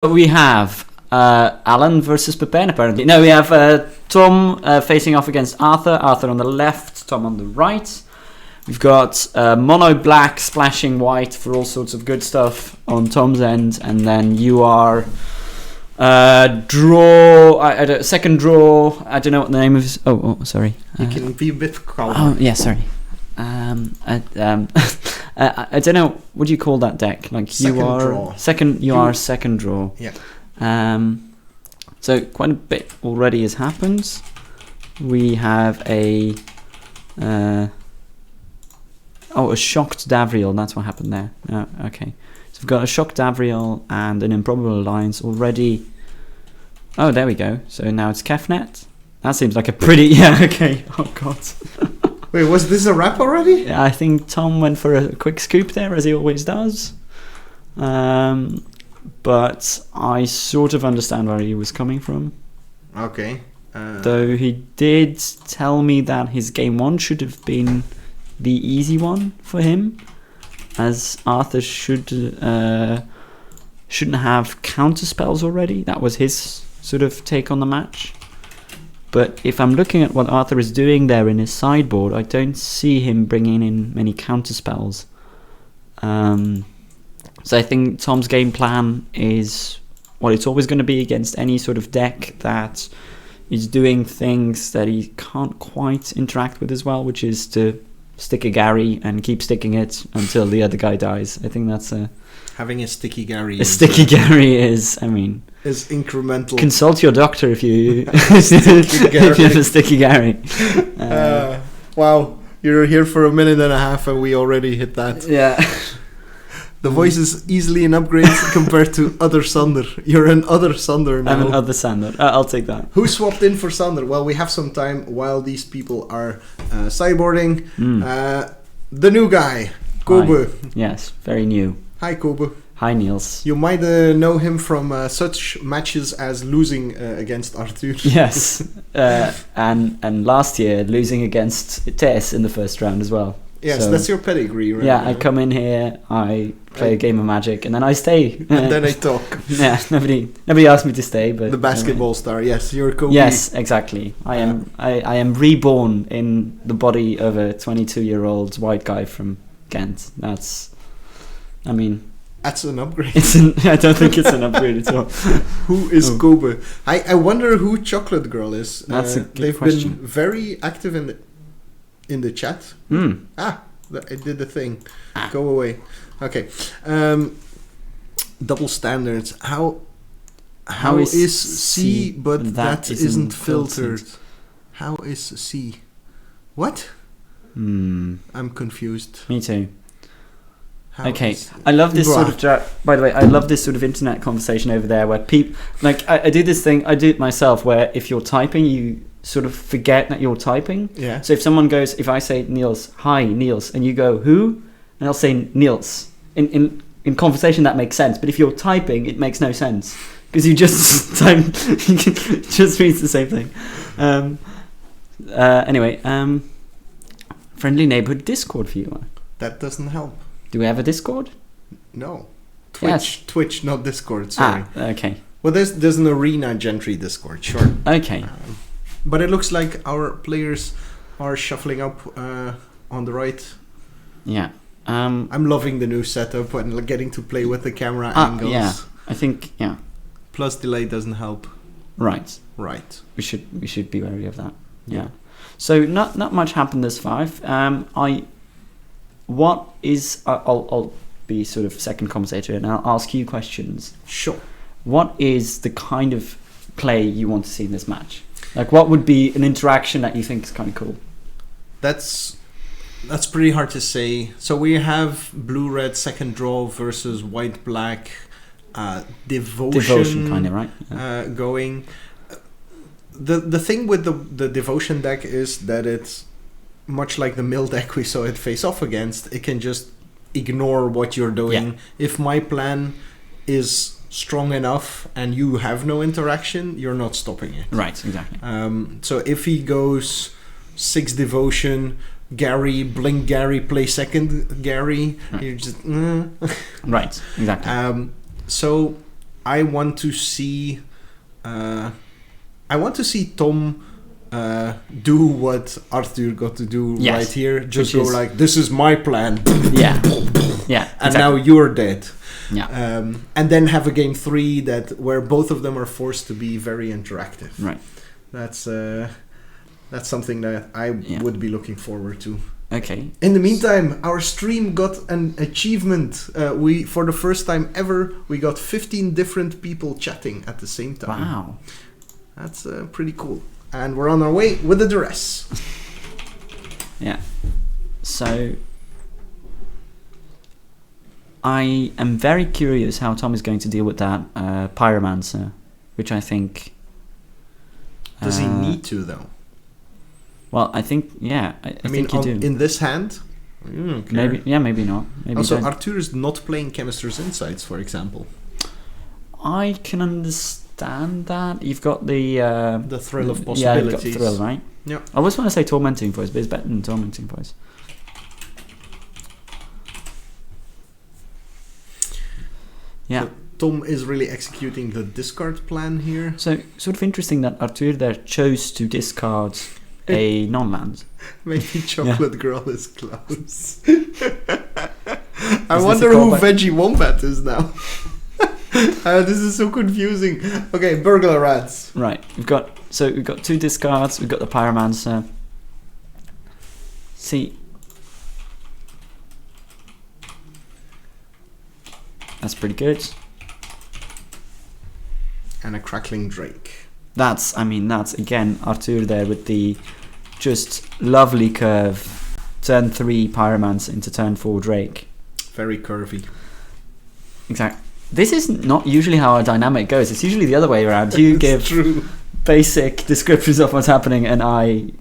We have Alan versus Pepin, apparently. No, we have Tom facing off against Arthur. Arthur on the left, Tom on the right. We've got mono black splashing white for all sorts of good stuff on Tom's end. And then you are second draw. I don't know what the name is. Oh, sorry. You can be a bit calm. Oh, yeah, sorry. I don't know. What do you call that deck? Like second you are draw. second. You are second draw. Yeah. So quite a bit already has happened. We have a shocked Davriel. That's what happened there. Oh, okay. So we've got a shocked Davriel and an improbable alliance already. Oh, there we go. So now it's Kefnet. That seems like a pretty okay. Oh god. Wait, was this a wrap already? Yeah, I think Tom went for a quick scoop there, as he always does. But I sort of understand where he was coming from. Okay. Though he did tell me that his game one should have been the easy one for him, as Arthur shouldn't have counter spells already. That was his sort of take on the match. But if I'm looking at what Arthur is doing there in his sideboard, I don't see him bringing in many counter spells. So I think Tom's game plan is what it's always going to be against any sort of deck that is doing things that he can't quite interact with as well, which is to stick a Gary and keep sticking it until the other guy dies. I think that's having a sticky Gary. A sticky Gary is, I mean, is incremental. Consult your doctor if you if you have a sticky Gary. Wow, you're here for a minute and a half and we already hit that. Yeah. The voice is easily an upgrade compared to Other Sander. You're an Other Sander now. I'm an Other Sander. I'll take that. Who swapped in for Sander? Well, we have some time while these people are sideboarding. The new guy, Kobe. Hi. Yes, very new. Hi, Kobe. Hi, Niels. You might know him from such matches as losing against Arthur. Yes, and last year losing against Tess in the first round as well. Yes, so, that's your pedigree, right? Yeah, I come in here, I play a game of Magic, and then I stay. And then I talk. Yeah, nobody asked me to stay, but the basketball star. Yes, you're Kobe. Yes, exactly. I am reborn in the body of a 22-year-old white guy from Ghent. That's an upgrade. I don't think it's an upgrade at all. Who is Kobe? I wonder who Chocolate Girl is. That's a good they've question. Been very active in the chat. I did the thing. Go away. Okay. Double standards. How is C but that isn't filtered? How is C? What? I'm confused. Me too. Okay, I love this sort of. By the way, I love this sort of internet conversation over there where people I do this thing. I do it myself where if you're typing, you sort of forget that you're typing. Yeah. So if I say Niels, hi Niels, and you go who, and I'll say Niels. In conversation that makes sense, but if you're typing, it makes no sense because you just type. Just means the same thing. Anyway, friendly neighborhood Discord viewer. That doesn't help. Do we have a Discord? No. Twitch, not Discord. Sorry. Okay. Well, there's an Arena Gentry Discord, sure. Okay. But it looks like our players are shuffling up on the right. Yeah. I'm loving the new setup and getting to play with the camera angles. Yeah. I think Plus delay doesn't help. Right. We should be wary of that. Yeah. So not much happened this five. I'll be sort of second commentator and I'll ask you questions. Sure. What is the kind of play you want to see in this match? Like, what would be an interaction that you think is kind of cool? That's pretty hard to say. So we have blue-red second draw versus white-black devotion kind of, right? Yeah. Going. The thing with the devotion deck is that it's much like the mill deck we saw it face off against. It can just ignore what you're doing. Yeah. If my plan is strong enough and you have no interaction, you're not stopping it. Right, exactly. So if he goes 6 devotion, Gary, blink Gary, play second Gary, right. you're just right, exactly. So I want to see Tom do what Arthur got to do right here. Just go like, this is my plan. Yeah. And now you're dead. Yeah. And then have a game 3 where both of them are forced to be very interactive. Right. That's something that I would be looking forward to. Okay. In the meantime, our stream got an achievement. We, for the first time ever, we got 15 different people chatting at the same time. Wow. That's pretty cool. And we're on our way with the dress. Yeah. So I am very curious how Tom is going to deal with that pyromancer, which I think... Does he need to, though? Well, I think, I think you do. In this hand? Maybe not. Maybe also, don't. Arthur is not playing Chemister's Insights, for example. I can understand that. You've got the thrill of possibilities. Yeah, you've got the thrill, right? Yeah. I always want to say tormenting voice, but it's better than tormenting voice. Yeah. So Tom is really executing the discard plan here. So, sort of interesting that Arthur there chose to discard a non-land. Maybe Chocolate Girl is close. I Is wonder this a who callback? Veggie Wombat is now. This is so confusing. Okay, Burglar Rats. Right, we've got 2 discards. We've got the Pyromancer. See, that's pretty good. And a Crackling Drake. That's again Arthur there with the just lovely curve. Turn 3 Pyromancer into turn 4 Drake. Very curvy. Exactly. This is not usually how our dynamic goes. It's usually the other way around. You give true. basic descriptions of what's happening, and I,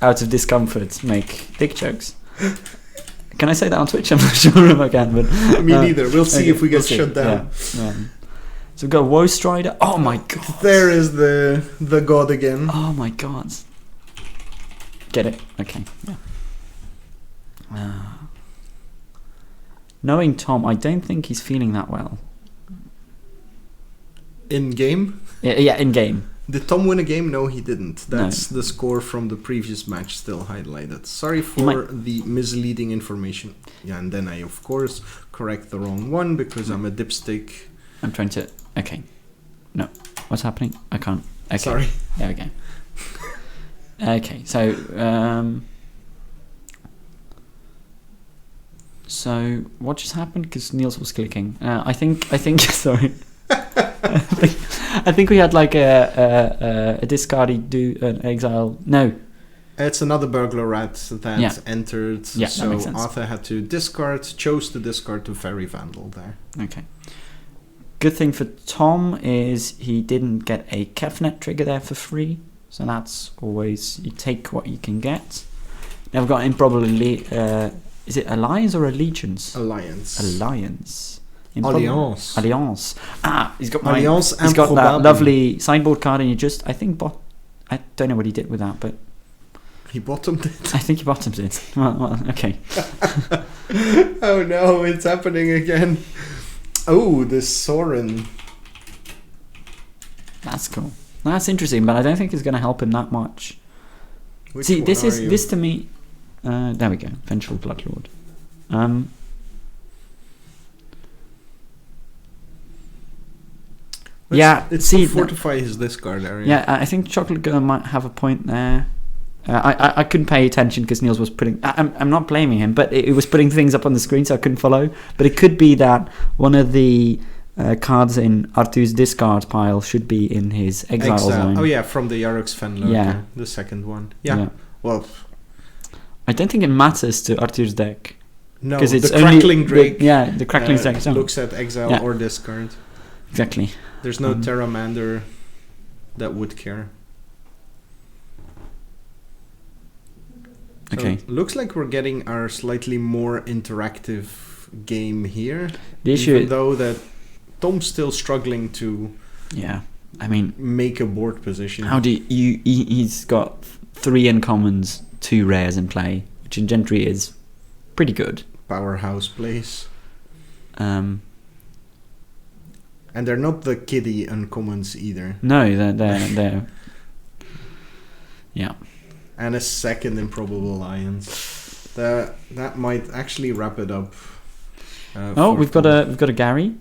out of discomfort, make dick jokes. Can I say that on Twitch? I'm not sure if I can, but Me neither. We'll see if we get shut down. Yeah. So we've got Woe Strider. Oh my god! There is the god again. Oh my god! Get it? Okay. Yeah. Knowing Tom, I don't think he's feeling that well. In game? Yeah, in game. Did Tom win a game? No, he didn't. That's the score from the previous match still highlighted. Sorry for the misleading information. Yeah, and then I, of course, correct the wrong one because I'm a dipstick. I'm trying to... Okay. No. What's happening? I can't... Okay. Sorry. There we go. Okay, so... So, what just happened? Because Niels was clicking. I think... Sorry. I think we had like a discarded an exile. No, it's another Burglar Rat that entered. Yeah, so that makes sense. Arthur had to chose to discard to Fairy Vandal there. Okay. Good thing for Tom is he didn't get a Kefnet trigger there for free, so that's always you take what you can get. Now we've got improbably. Is it Alliance or Allegiance? Alliance. Alliance. Alliance. Ah, he's got Alliance. He's got that lovely sideboard card, and I don't know what he did with that, but he bottomed it. I think he bottomed it. Well, okay. Oh no, it's happening again. Oh, this Soren. That's cool. That's interesting, but I don't think it's going to help him that much. See, this to me. There we go. Vengeful Bloodlord. It's to fortify his discard area. Yeah, I think Chocolate Girl might have a point there. I couldn't pay attention because Niels was putting... I'm not blaming him, but it was putting things up on the screen so I couldn't follow. But it could be that one of the cards in Arthur's discard pile should be in his exile zone. Oh yeah, from the Yarok's Fenler. Yeah. The second one. Yeah. Well... I don't think it matters to Arthur's deck. No, it's the Crackling Drake. The Crackling Drake looks at exile or discard. Exactly. There's no Terramander that would care. So Okay. Looks like we're getting our slightly more interactive game here. The issue even though that Tom's still struggling to make a board position. How do you he's got 3 uncommons, 2 rares in play, which in Gentry is pretty good. Powerhouse plays. And they're not the kiddie uncommons either. No, they're yeah. And a second Improbable Alliance. That might actually wrap it up. We've got a Gary.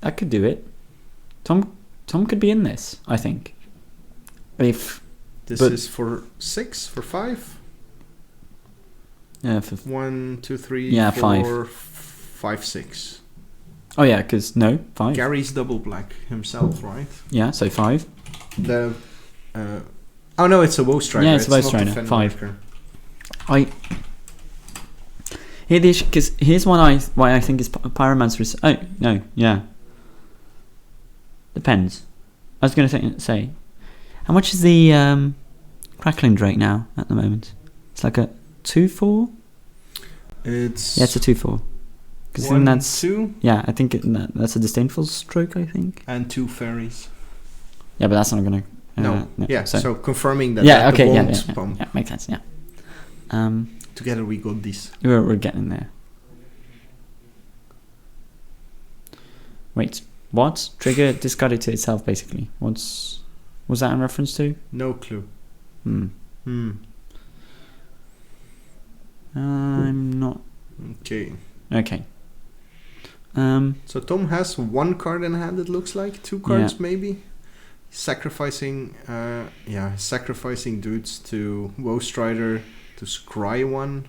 That could do it. Tom could be in this, I think. This is for 6, for 5. Yeah, for 1, 2, 3, yeah, 4, 5, 6. Oh yeah, because 5. Gary's double black himself, right? Yeah, so 5. The oh no, it's a Woe Strider. Yeah, it's a Woe not Strider. the 5. Because here's why I think is Pyromancer is. Oh no, yeah. Depends. I was going to say, how much is the Crackling Drake now at the moment? It's like a 2/4. It's a 2/4. Because then that's 2. Yeah, I think that's a disdainful stroke. I think. And 2 fairies. Yeah, but that's not going to. No. Yeah. So confirming that. Yeah. Okay. Yeah. Makes sense. Yeah. Together we got this. We're getting there. Wait. What? Trigger discarded to itself, basically. Was that in reference to? No clue. I'm not. Okay. So Tom has 1 card in hand. It looks like 2 cards, maybe. Sacrificing dudes to Woe Strider to scry 1.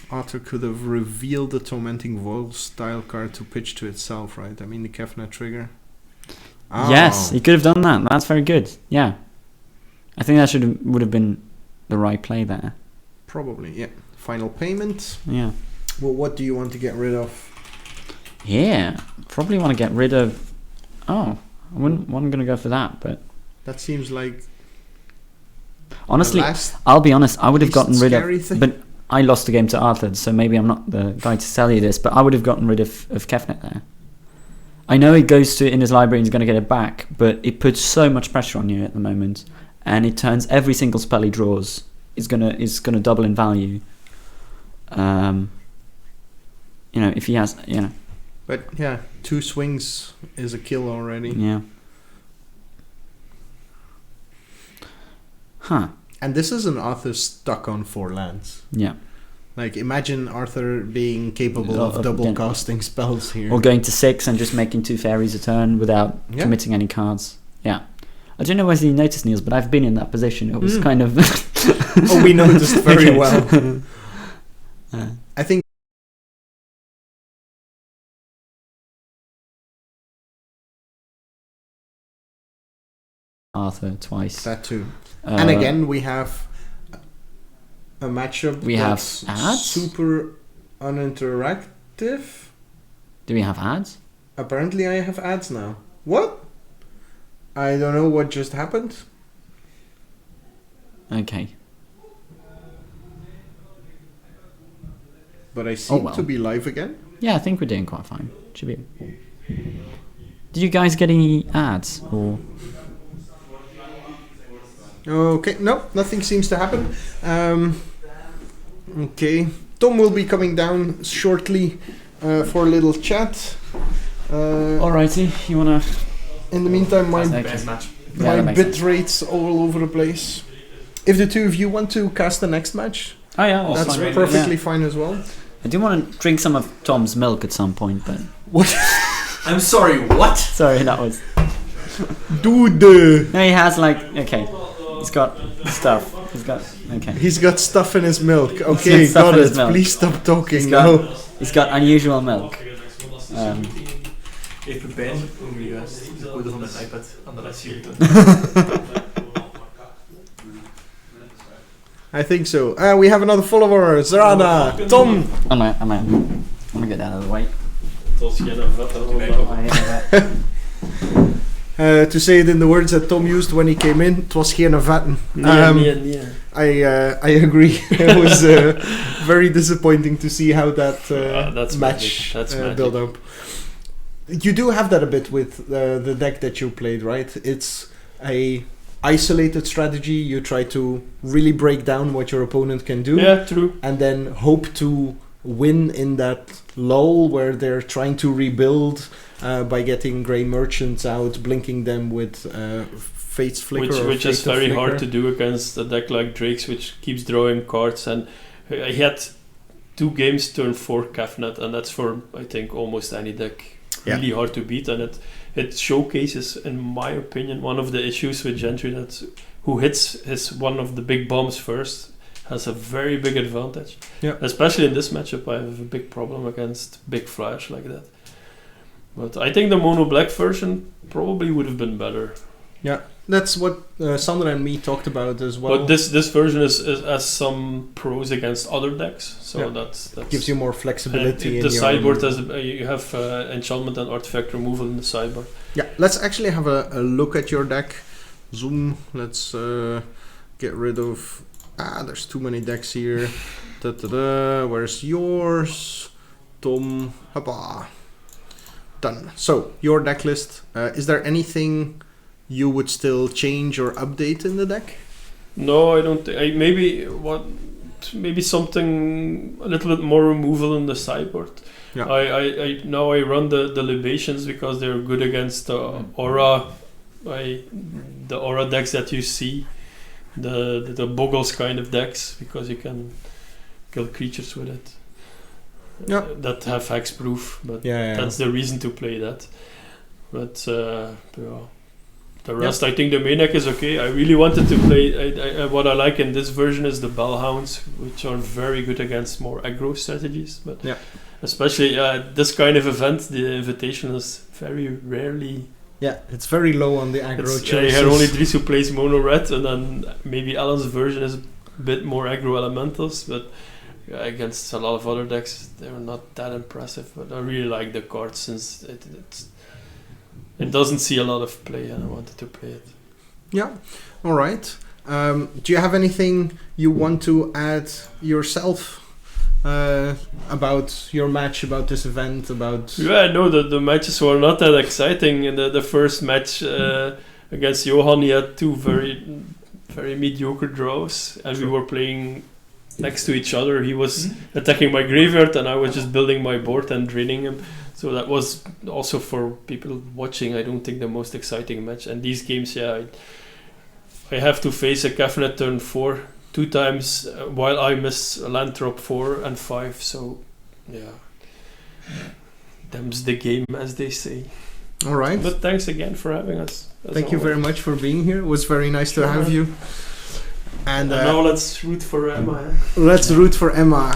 Arthur could have revealed the Tormenting Voil style card to pitch to itself, right? I mean the Kefnet trigger. Oh. Yes, he could have done that. That's very good. Yeah, I think that would have been the right play there. Probably, yeah. Final payment. Yeah. Well, what do you want to get rid of? Yeah, probably want to get rid of. Oh, I wasn't going to go for that, but that seems like. Honestly, I'll be honest. I would have gotten rid of. But I lost the game to Arthur, so maybe I'm not the guy to tell you this. But I would have gotten rid of Kefnet there. I know he goes to it in his library and he's going to get it back, but it puts so much pressure on you at the moment, and it turns every single spell he draws is gonna double in value. If he has, But yeah, 2 swings is a kill already. Yeah. Huh. And this is an Arthur stuck on 4 lands. Yeah. Like, imagine Arthur being capable of double casting spells here. Or going to 6 and just making 2 fairies a turn without committing any cards. Yeah. I don't know whether you noticed, Niels, but I've been in that position. It was kind of... Oh, we noticed very well. I think... Arthur twice. That too. And again, we have a matchup that's ads? Super uninteractive. Do we have ads? Apparently I have ads now. What? I don't know what just happened. Okay. But I seem to be live again. Yeah, I think we're doing quite fine. Should be. Did you guys get any ads or? Okay, no, nothing seems to happen. Okay, Tom will be coming down shortly for a little chat. Alrighty, you wanna? In the meantime, my bit rate's all over the place. If the two of you want to cast the next match, that's perfectly fine as well. I do want to drink some of Tom's milk at some point, but what? I'm sorry. What? Sorry, that was. Dude. No, he has okay. He's got stuff. He's got stuff in his milk. Okay, got it. Please stop talking now. He's got unusual milk. Even Pepijn, juist de code van mijn iPad aan de rest hier. I think so. We have another follower, Zarana, Tom. I'm gonna get out of the way. To say it in the words that Tom used when he came in, it was geen vatten. I agree. It was very disappointing to see how that match built up. You do have that a bit with the deck that you played, right? It's a isolated strategy. You try to really break down what your opponent can do. Yeah, true. And then hope to win in that lull where they're trying to rebuild by getting Grey Merchants out, blinking them with Fate's Flicker. Which is very hard to do against a deck like Drake's, which keeps drawing cards. And he had 2 games turn 4 Kefnet, and that's for, I think, almost any deck really hard to beat. And it showcases, in my opinion, one of the issues with Gentry, that who hits one of the big bombs first has a very big advantage. Yeah. Especially in this matchup, I have a big problem against big flyers like that. But I think the mono black version probably would have been better. Yeah, that's what Sandra and me talked about as well. But this version has some pros against other decks, so that's gives you more flexibility. The sideboard has you have enchantment and artifact removal in the sideboard. Yeah, let's actually have a look at your deck. Zoom. Let's get rid of. There's too many decks here. Where's yours, Tom? Hoppa. Done. So your deck list. Is there anything you would still change or update in the deck? No, I don't. Maybe something a little bit more removal in the sideboard. Yeah. I now I run the libations because they're good against aura. The aura decks that you see, the boggles kind of decks, because you can kill creatures with it. Yeah. That have hexproof, but that's the reason to play that. But the rest, I think the main deck is okay. I really wanted to play. What I like in this version is the Bellhounds, which are very good against more aggro strategies. But especially this kind of event, the Invitational is very rarely. Yeah, it's very low on the aggro choices. You have only Dries who plays mono red, and then maybe Alan's version is a bit more aggro elementals, but against a lot of other decks, they're not that impressive. But I really like the card since it doesn't see a lot of play, and I wanted to play it. Yeah. All right. Do you have anything you want to add yourself about your match, about this event, about... Yeah, no, the matches were not that exciting. In the first match against Johan, he had 2 very, very mediocre draws, and we were playing next to each other. He was attacking my graveyard, and I was just building my board and draining him. So that was also, for people watching, I don't think the most exciting match. And these games, I have to face a Kefnet turn 4 2 times while I miss a land drop 4 and 5. So, them's the game, as they say. All right. But thanks again for having us. Thank you very much for being here. It was very nice to have you. And now let's root for Emma. Let's root for Emma.